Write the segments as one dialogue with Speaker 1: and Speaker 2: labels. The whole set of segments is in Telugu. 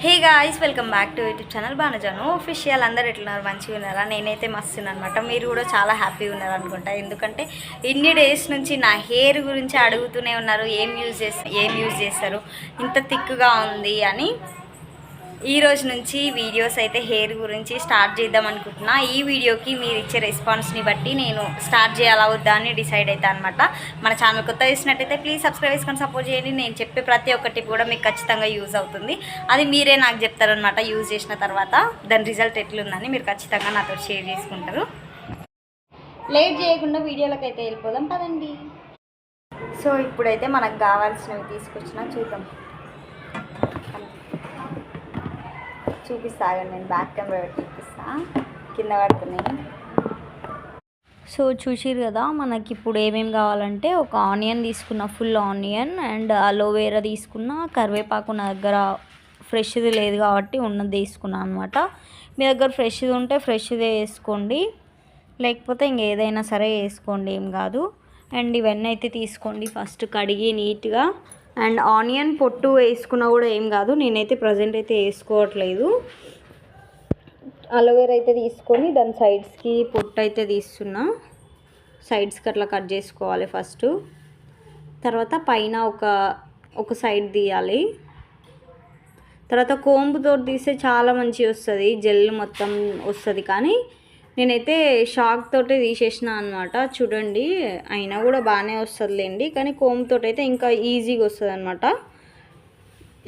Speaker 1: Hey guys, welcome back to YouTube channel Banujanu official. అందరు ఎట్లున్నారు? మంచిగా ఉన్నారా? నేనైతే మస్తున్నాను అనమాట. మీరు కూడా చాలా హ్యాపీగా ఉన్నారు అనుకుంటా. ఎందుకంటే ఇన్ని డేస్ నుంచి నా హెయిర్ గురించి అడుగుతూనే ఉన్నారు, ఏం యూజ్ చేస్తారు, ఇంత థిక్గా ఉంది అని. ఈ రోజు నుంచి వీడియోస్ అయితే హెయిర్ గురించి స్టార్ట్ చేద్దాం అనుకుంటున్నా. ఈ వీడియోకి మీరు ఇచ్చే రెస్పాన్స్ని బట్టి నేను స్టార్ట్ చేయాలా వద్దా అని డిసైడ్ అవుతా అనమాట. మన ఛానల్ కొత్త చేసినట్టయితే ప్లీజ్ సబ్స్క్రైబ్ చేసుకొని సపోర్ట్ చేయండి. నేను చెప్పే ప్రతి ఒక్క టిప్ కూడా మీకు ఖచ్చితంగా యూజ్ అవుతుంది. అది మీరే నాకు చెప్తారనమాట. యూజ్ చేసిన తర్వాత దాని రిజల్ట్ ఎట్లుందని మీరు ఖచ్చితంగా నాతో షేర్ చేసుకుంటారు. లేట్ చేయకుండా వీడియోలోకి అయితే వెళ్ళిపోదాం పదండి. సో ఇప్పుడైతే మనకు కావాల్సినవి తీసుకొచ్చినా చూద్దాం. చూపిస్తా, నేను బ్యాక్ కెమెరా పెట్టి చూపిస్తా. కింద పడుతున్నాయి. సో చూసిరు కదా, మనకి ఇప్పుడు ఏమేమి కావాలంటే ఒక ఆనియన్ తీసుకున్న, ఫుల్ ఆనియన్, అండ్ అలోవేరా తీసుకున్న, కరివేపాకు నా దగ్గర ఫ్రెష్ది లేదు కాబట్టి ఉన్నది తీసుకున్నాను అనమాట. మీ దగ్గర ఫ్రెష్ది ఉంటే ఫ్రెష్దే వేసుకోండి, లేకపోతే ఇంకేదైనా సరే వేసుకోండి, ఏం కాదు. అండ్ ఇవన్నీ అయితే తీసుకోండి. ఫస్ట్ కడిగి నీట్గా, అండ్ ఆనియన్ పొట్టు వేసుకున్నా కూడా ఏం కాదు. నేనైతే ప్రజెంట్ అయితే వేసుకోవట్లేదు. అలోవేరా అయితే తీసుకొని దాని సైడ్స్కి పొట్టు అయితే తీస్తున్నా. సైడ్స్కి అట్లా కట్ చేసుకోవాలి ఫస్ట్. తర్వాత పైన ఒక సైడ్ తీయాలి. తర్వాత కోంబుతో తీస్తే చాలా మంచిగా వస్తుంది, జెల్ మొత్తం వస్తుంది. కానీ నేనైతే షాక్ తోటే తీసేసిన అనమాట. చూడండి, అయినా కూడా బాగానే వస్తుందిలేండి. కానీ కోమ్తో అయితే ఇంకా ఈజీగా వస్తుంది అనమాట.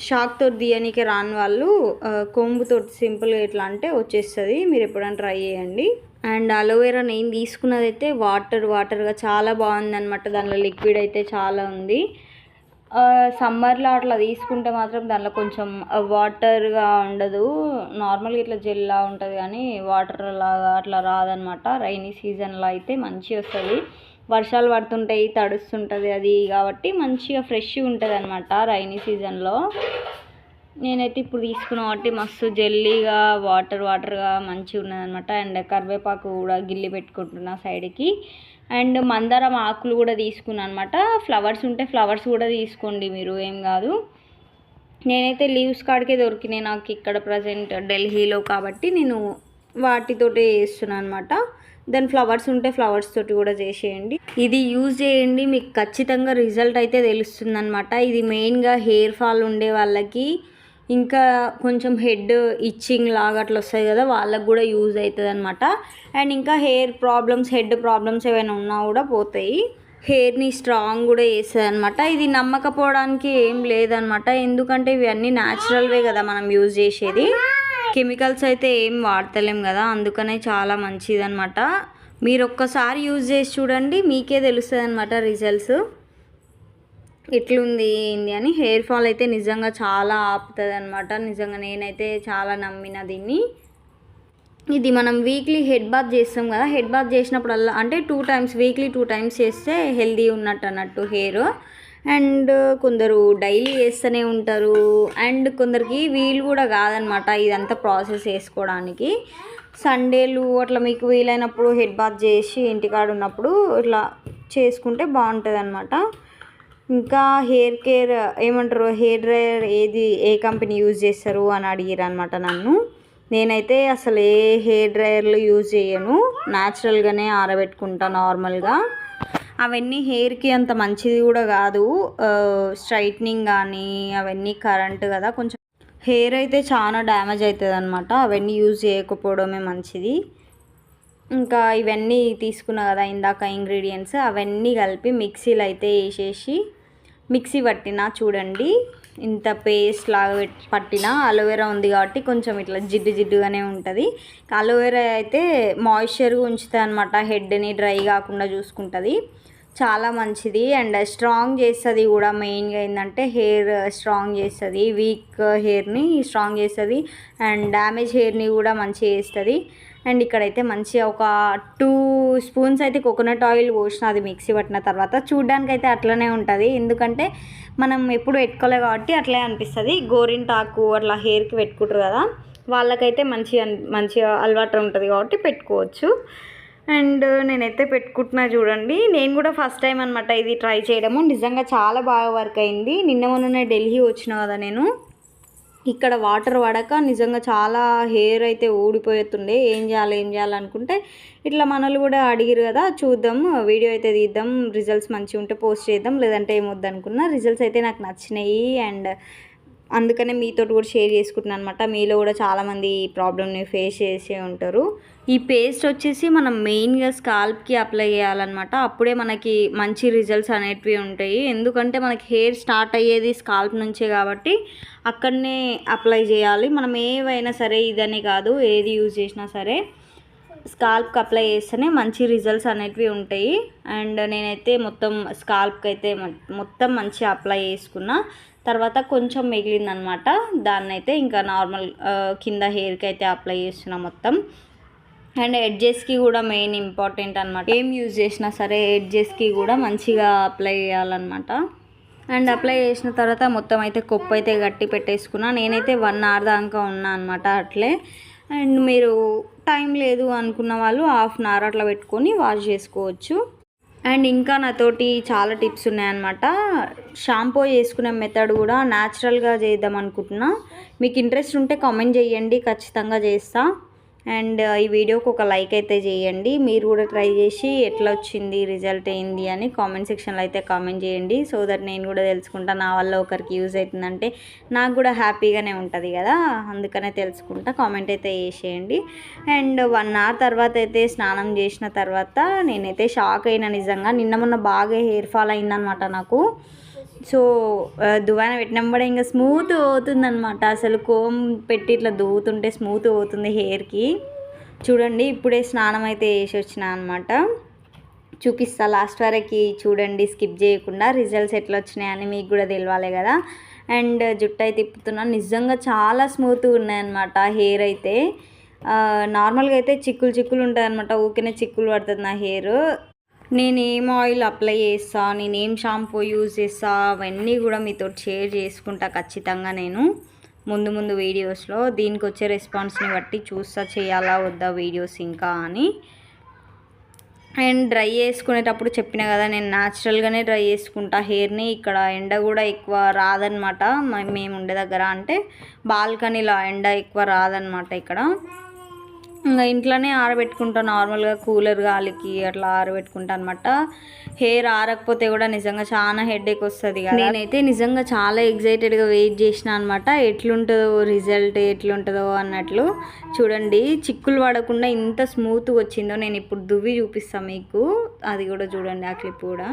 Speaker 1: షాక్ తోటి తీయనీకే రాని వాళ్ళు కోంబుతో సింపుల్గా ఎట్లా అంటే వచ్చేస్తుంది. మీరు ఎప్పుడైనా ట్రై చేయండి. అండ్ అలోవేరా నేను తీసుకున్నది అయితే వాటర్గా చాలా బాగుందన్నమాట. దానిలో లిక్విడ్ అయితే చాలా ఉంది. సమ్మర్లో అట్లా తీసుకుంటే మాత్రం దానిలో కొంచెం వాటర్గా ఉండదు, నార్మల్గా ఇట్లా జెల్లా ఉంటుంది, కానీ వాటర్ లాగా అట్లా రాదనమాట. రైనీ సీజన్లో అయితే మంచిగా వస్తుంది. వర్షాలు పడుతుంటాయి, తడుస్తుంటుంది అది, కాబట్టి మంచిగా ఫ్రెష్గా ఉంటుంది అనమాట రైనీ సీజన్లో. నేనైతే ఇప్పుడు తీసుకున్న కాబట్టి మస్తు జెల్లీగా వాటర్గా మంచిగా ఉన్నదనమాట. అండ్ కరివేపాకు కూడా గిల్లి పెట్టుకుంటున్నా సైడ్కి. అండ్ మందారం ఆకులు కూడా తీసుకున్నాను అనమాట. ఫ్లవర్స్ ఉంటే ఫ్లవర్స్ కూడా తీసుకోండి మీరు, ఏం కాదు. నేనైతే లీవ్స్ కాడికే దొరికినాయి నాకు ఇక్కడ ప్రజెంట్ ఢిల్లీలో, కాబట్టి నేను వాటితోటి చేస్తున్నాను అనమాట. దాని ఫ్లవర్స్ ఉంటే ఫ్లవర్స్ తోటి కూడా చేసేయండి. ఇది యూజ్ చేయండి, మీకు ఖచ్చితంగా రిజల్ట్ అయితే తెలుస్తుంది అనమాట. ఇది మెయిన్గా హెయిర్ ఫాల్ ఉండే వాళ్ళకి, ఇంకా కొంచెం హెడ్ ఇచ్చింగ్ లాగా అట్లా వస్తాయి కదా, వాళ్ళకు కూడా యూజ్ అవుతుంది అనమాట. అండ్ ఇంకా హెడ్ ప్రాబ్లమ్స్ ఏమైనా ఉన్నా కూడా పోతాయి. హెయిర్ని స్ట్రాంగ్ కూడా చేస్తుంది అనమాట. ఇది నమ్మకపోవడానికి ఏం లేదనమాట, ఎందుకంటే ఇవన్నీ న్యాచురల్వే కదా మనం యూజ్ చేసేది. కెమికల్స్ అయితే ఏం వాడతలేం కదా, అందుకనే చాలా మంచిదన్నమాట. మీరు ఒక్కసారి యూజ్ చేసి చూడండి, మీకే తెలుస్తుంది అనమాట రిజల్ట్స్ ఎట్లుంది ఏంది అని. హెయిర్ ఫాల్ అయితే నిజంగా చాలా ఆపుతుంది అనమాట. నిజంగా నేనైతే చాలా నమ్మిన దీన్ని. ఇది మనం వీక్లీ హెడ్ బాత్ చేస్తాం కదా, హెడ్ బాత్ చేసినప్పుడల్లా అంటే వీక్లీ 2 టైమ్స్ చేస్తే హెల్దీ ఉన్నట్టు హెయిర్. అండ్ కొందరు డైలీ చేస్తూనే ఉంటారు, అండ్ కొందరికి వీలు కూడా కాదనమాట ఇదంతా ప్రాసెస్ చేసుకోవడానికి. సండేలు అట్లా మీకు వీలైనప్పుడు హెడ్ బాత్ చేసి ఇంటికాడ ఉన్నప్పుడు ఇట్లా చేసుకుంటే బాగుంటుంది అనమాట. ఇంకా హెయిర్ కేర్ ఏమంటారు, హెయిర్ డ్రైయర్ ఏ కంపెనీ యూజ్ చేస్తారు అని అడిగారు అనమాట నన్ను. నేనైతే అసలు ఏ హెయిర్ డ్రైయర్లు యూజ్ చేయను, న్యాచురల్గానే ఆరబెట్టుకుంటా నార్మల్గా. అవన్నీ హెయిర్కి అంత మంచిది కూడా కాదు, స్ట్రైట్నింగ్ కానీ అవన్నీ కరెంట్ కదా, కొంచెం హెయిర్ అయితే చాలా డ్యామేజ్ అవుతుంది అనమాట. అవన్నీ యూజ్ చేయకపోవడమే మంచిది. ఇంకా ఇవన్నీ తీసుకున్నా కదా ఇందాక ఇంగ్రీడియంట్స్, అవన్నీ కలిపి మిక్సీలో అయితే వేసేసి మిక్సీ పట్టినా. చూడండి, ఇంత పేస్ట్ లాగా పట్టిన. అలోవెరా ఉంది కాబట్టి కొంచెం ఇట్లా జిడ్డుగానే ఉంటుంది. అలోవెరా అయితే మాయిశ్చర్గా ఉంచుతుంది అనమాట, హెడ్ని డ్రై కాకుండా చూసుకుంటుంది, చాలా మంచిది. అండ్ స్ట్రాంగ్ చేస్తుంది కూడా. మెయిన్గా ఏంటంటే హెయిర్ స్ట్రాంగ్ చేస్తుంది, వీక్ హెయిర్ని స్ట్రాంగ్ చేస్తుంది, అండ్ డ్యామేజ్ హెయిర్ని కూడా మంచిగా చేస్తుంది. అండ్ ఇక్కడైతే మంచిగా ఒక 2 స్పూన్స్ అయితే కోకోనట్ ఆయిల్ పోసిన, అది మిక్సీ పట్టిన తర్వాత. చూడ్డానికి అయితే అట్లనే ఉంటుంది, ఎందుకంటే మనం ఎప్పుడు పెట్టుకోలే కాబట్టి అట్లే అనిపిస్తుంది. గోరింటాకు అట్లా హెయిర్కి పెట్టుకుంటారు కదా, వాళ్ళకైతే మంచిగా అలవాటు ఉంటుంది కాబట్టి పెట్టుకోవచ్చు. అండ్ నేనైతే పెట్టుకుంటున్నా చూడండి. నేను కూడా ఫస్ట్ టైం అనమాట ఇది ట్రై చేయడము. నిజంగా చాలా బాగా వర్క్ అయింది. నిన్న మొన్ననే ఢిల్లీ వచ్చిన కదా నేను, ఇక్కడ వాటర్ పడక నిజంగా చాలా హెయిర్ అయితే ఊడిపోతుండే. ఏం చేయాలనుకుంటే ఇట్లా మనలు కూడా అడిగిరు కదా, చూద్దాం వీడియో అయితే తీద్దాం, రిజల్ట్స్ మంచిగా ఉంటే పోస్ట్ చేద్దాం, లేదంటే ఏమొద్దనుకున్నా. రిజల్ట్స్ అయితే నాకు నచ్చినాయి అండ్ అందుకనే మీతో కూడా షేర్ చేసుకుంటున్నాను అనమాట. మీలో కూడా చాలామంది ఈ ప్రాబ్లమ్ని ఫేస్ చేసే ఉంటారు. ఈ పేస్ట్ వచ్చేసి మనం మెయిన్గా స్కాల్ప్కి అప్లై చేయాలన్నమాట. అప్పుడే మనకి మంచి రిజల్ట్స్ అనేటివి ఉంటాయి. ఎందుకంటే మనకి హెయిర్ స్టార్ట్ అయ్యేది స్కాల్ప్ నుంచే కాబట్టి అక్కడనే అప్లై చేయాలి. మనం ఏవైనా సరే, ఇదని కాదు, ఏది యూజ్ చేసినా సరే స్కాల్ప్కి అప్లై చేస్తేనే మంచి రిజల్ట్స్ అనేటివి ఉంటాయి. అండ్ నేనైతే మొత్తం స్కాల్ప్కి అయితే మొత్తం మంచిగా అప్లై చేసుకున్నా. తర్వాత కొంచెం మిగిలిందనమాట, దాన్ని అయితే ఇంకా నార్మల్ కింద హెయిర్కి అయితే అప్లై చేస్తున్నా మొత్తం. అండ్ ఎడ్జెస్కి కూడా మెయిన్ ఇంపార్టెంట్ అనమాట. ఏం యూజ్ చేసినా సరే ఎడ్జెస్కి కూడా మంచిగా అప్లై చేయాలన్నమాట. అండ్ అప్లై చేసిన తర్వాత మొత్తం అయితే కొప్పు అయితే గట్టి పెట్టేసుకున్నా. నేనైతే 1 hour దాకా ఉన్నా అనమాట అట్లే. అండ్ మీరు టైం లేదు అనుకున్న వాళ్ళు 1/2 hour అట్లా పెట్టుకొని వాష్ చేసుకోవచ్చు. అండ్ ఇంకా నాతోటి చాలా టిప్స్ ఉన్నాయన్నమాట. షాంపూ చేసుకునే మెథడ్ కూడా న్యాచురల్గా చేద్దాం అనుకుంటున్నా. మీకు ఇంట్రెస్ట్ ఉంటే కామెంట్ చేయండి, ఖచ్చితంగా చేస్తా. అండ్ ఈ వీడియోకి ఒక లైక్ అయితే చేయండి. మీరు కూడా ట్రై చేసి ఎట్లా వచ్చింది, రిజల్ట్ ఏంది అని కామెంట్ సెక్షన్లో అయితే కామెంట్ చేయండి. సో దట్ నేను కూడా తెలుసుకుంటా, నా వల్ల ఒకరికి యూజ్ అవుతుందంటే నాకు కూడా హ్యాపీగానే ఉంటుంది కదా, అందుకనే తెలుసుకుంటా. కామెంట్ అయితే చేసేయండి. అండ్ 1 hour తర్వాత అయితే స్నానం చేసిన తర్వాత నేనైతే షాక్ అయినా నిజంగా. నిన్న మొన్న బాగా హెయిర్ ఫాల్ అయిందనమాట నాకు. సో దువ్వాన పెట్టినప్పుడే ఇంకా స్మూత్ అవుతుందన్నమాట. అసలు కోమ్ పెట్టి ఇట్లా దువ్వుతుంటే స్మూత్ అవుతుంది హెయిర్కి. చూడండి, ఇప్పుడే స్నానం అయితే చేసి వచ్చిన అనమాట. చూపిస్తా లాస్ట్ వరకు చూడండి, స్కిప్ చేయకుండా. రిజల్ట్స్ ఎట్లా వచ్చినాయని మీకు కూడా తెలియాలి కదా. అండ్ జుట్టు అయితే తిప్పుతున్నాను, నిజంగా చాలా స్మూత్గా ఉన్నాయన్నమాట హెయిర్ అయితే. నార్మల్గా అయితే చిక్కులు ఉంటుంది అనమాట, ఊరికనే చిక్కులు పడుతుంది నా హెయిర్. నేను ఏం ఆయిల్ అప్లై చేస్తా, నేను ఏం షాంపూ యూజ్ చేస్తా, అవన్నీ కూడా మీతో షేర్ చేసుకుంటా ఖచ్చితంగా నేను ముందు వీడియోస్లో. దీనికి వచ్చే రెస్పాన్స్ని బట్టి చూస్తా చేయాలా వద్దా వీడియోస్ ఇంకా అని. అండ్ డ్రై చేసుకునేటప్పుడు చెప్పిన కదా, నేను న్యాచురల్గానే డ్రై చేసుకుంటా హెయిర్ని. ఇక్కడ ఎండ కూడా ఎక్కువ రాదనమాట మేము ఉండే దగ్గర, అంటే బాల్కనీలో ఎండ ఎక్కువ రాదనమాట ఇక్కడ. ఇంకా ఇంట్లోనే ఆరబెట్టుకుంటా నార్మల్గా, కూలర్ గాలికి అట్లా ఆరబెట్టుకుంటా అనమాట. హెయిర్ ఆరకపోతే కూడా నిజంగా చాలా హెడేక్ వస్తుంది కదా. నేనైతే నిజంగా చాలా ఎగ్జైటెడ్గా వెయిట్ చేసిన అనమాట, ఎట్లుంటుందో రిజల్ట్ ఎట్లుంటుందో అన్నట్లు. చూడండి, చిక్కులు పడకుండా ఇంత స్మూత్గా వచ్చిందో నేను ఇప్పుడు దువ్వి చూపిస్తాను మీకు, అది కూడా చూడండి, ఆ క్లిప్ కూడా.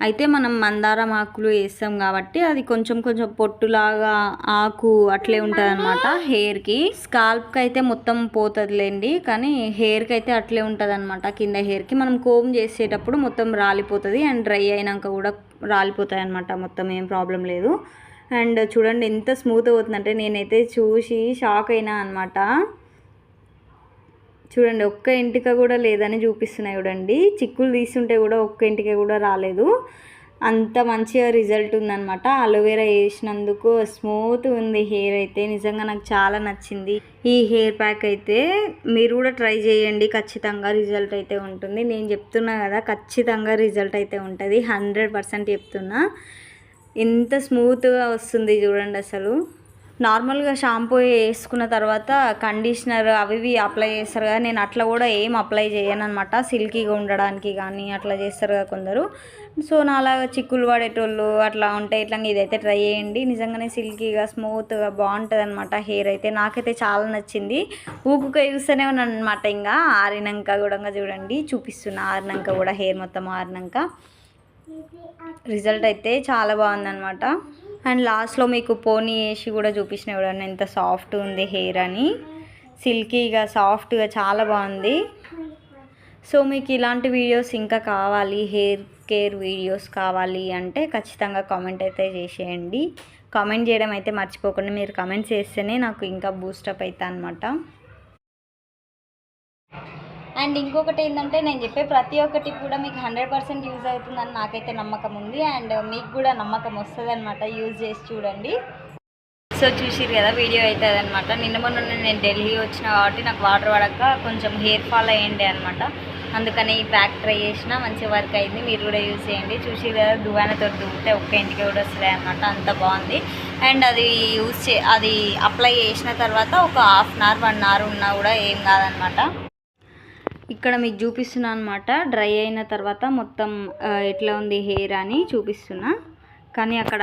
Speaker 1: అయితే మనం మందారం ఆకులు వేస్తాం కాబట్టి అది కొంచెం పొట్టులాగా ఆకు అట్లే ఉంటుంది అనమాట హెయిర్కి. స్కాల్ప్కి అయితే మొత్తం పోతుందిలేండి, కానీ హెయిర్కి అయితే అట్లే ఉంటుంది అనమాట. కింద హెయిర్కి మనం కోమ్ చేసేటప్పుడు మొత్తం రాలిపోతుంది, అండ్ డ్రై అయినాక కూడా రాలిపోతాయి అనమాట, మొత్తం ఏం ప్రాబ్లం లేదు. అండ్ చూడండి ఎంత స్మూత్ అవుతుందంటే, నేనైతే చూసి షాక్ అయినా అనమాట. చూడండి, ఒక్క ఇంటిక కూడా లేదని చూపిస్తున్నాయి చూడండి. చిక్కులు తీస్తుంటే కూడా ఒక్క ఇంటిక కూడా రాలేదు, అంత మంచిగా రిజల్ట్ ఉందన్నమాట. అలోవెరా వేసినందుకు స్మూత్ ఉంది హెయిర్ అయితే. నిజంగా నాకు చాలా నచ్చింది ఈ హెయిర్ ప్యాక్ అయితే. మీరు కూడా ట్రై చేయండి, ఖచ్చితంగా రిజల్ట్ అయితే ఉంటుంది. నేను చెప్తున్నా కదా, ఖచ్చితంగా రిజల్ట్ అయితే ఉంటుంది, 100% చెప్తున్నా. ఎంత స్మూత్గా వస్తుంది చూడండి అసలు. నార్మల్గా షాంపూ వేసుకున్న తర్వాత కండిషనర్ అవి ఇవి అప్లై చేస్తారు కదా, నేను అట్లా కూడా ఏం అప్లై చేయను అనమాట. సిల్కీగా ఉండడానికి కానీ అట్లా చేస్తారు కదా కొందరు. సో నాలాగా చిక్కులు పడేటోళ్ళు అట్లా ఉంటే ఇట్లా ఇదైతే ట్రై చేయండి. నిజంగానే సిల్కీగా స్మూత్గా బాగుంటుంది అనమాట హెయిర్ అయితే. నాకైతే చాలా నచ్చింది. ఊకుక చూస్తూనే ఉన్నాను అనమాట. ఇంకా ఆరినాక కూడా చూడండి చూపిస్తున్నా, ఆరినాక కూడా హెయిర్ మొత్తం ఆరినాక రిజల్ట్ అయితే చాలా బాగుందన్నమాట. అండ్ లాస్ట్లో మీకు పోనీ వేసి కూడా చూపించిన చూడండి ఎంత సాఫ్ట్ ఉంది హెయిర్ అని. సిల్కీగా సాఫ్ట్గా చాలా బాగుంది. సో మీకు ఇలాంటి వీడియోస్ ఇంకా కావాలి, హెయిర్ కేర్ వీడియోస్ కావాలి అంటే ఖచ్చితంగా కామెంట్ అయితే చేసేయండి. కామెంట్ చేయడం అయితే మర్చిపోకండి, మీరు కామెంట్స్ చేస్తేనే నాకు ఇంకా బూస్టప్ అవుతా అనమాట. అండ్ ఇంకొకటి ఏంటంటే, నేను చెప్పే ప్రతి ఒక్కటి కూడా మీకు 100% యూజ్ అవుతుందని నాకైతే నమ్మకం ఉంది. అండ్ మీకు కూడా నమ్మకం వస్తుంది అనమాట, యూజ్ చేసి చూడండి. సో చూసిరు కదా, వీడియో అవుతుంది అనమాట. నిన్న మొన్న నేను ఢిల్లీ వచ్చిన కాబట్టి నాకు వాటర్ పడక కొంచెం హెయిర్ ఫాల్ అయ్యండి అనమాట. అందుకని ఈ ప్యాక్ ట్రై చేసిన మంచి వర్క్ అయింది. మీరు కూడా యూజ్ చేయండి. చూసి కదా దువ్వానతో దువ్వితే ఒక్క ఇంటికి కూడా వస్తుంది అనమాట, అంత బాగుంది. అండ్ అది అది అప్లై చేసిన తర్వాత ఒక హాఫ్ అన్ అవర్ 1 అవర్ ఉన్నా కూడా ఏం కాదనమాట. ఇక్కడ మీకు చూపిస్తున్నా అనమాట, డ్రై అయిన తర్వాత మొత్తం ఎట్లా ఉంది హెయిర్ అని చూపిస్తున్నా. కానీ అక్కడ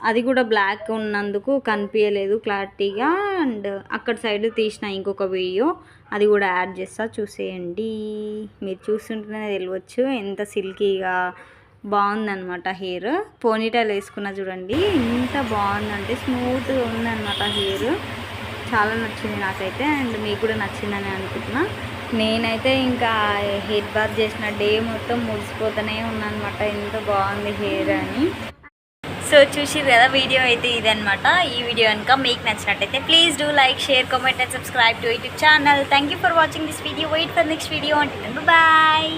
Speaker 1: అది కూడా బ్లాక్ ఉన్నందుకు కనిపించలేదు క్లారిటీగా. అండ్ అక్కడ సైడ్ తీసిన ఇంకొక వీడియో, అది కూడా యాడ్ చేస్తా, చూసేయండి. మీరు చూస్తుంటేనే తెలియవచ్చు ఎంత సిల్కీగా బాగుందనమాట హెయిర్. పోనీటైల్ వేసుకున్నా చూడండి, ఎంత బాగుందంటే స్మూత్గా ఉందన్నమాట హెయిర్. చాలా నచ్చింది నాకైతే, అండ్ మీకు కూడా నచ్చిందని అనుకుంటున్నా. నేనైతే ఇంకా హెయిర్ బాత్ చేసిన డే మొత్తం మురిసిపోతూనే ఉన్నానమాట, ఎంత బాగుంది హెయిర్ అని. సో చూసిరు కదా, వీడియో అయితే ఇదనమాట. ఈ వీడియో కనుక మీకు నచ్చినట్టయితే please do like, share, comment and subscribe to YouTube channel. Thank you for watching this video. Wait for next video. అంటే బాయ్.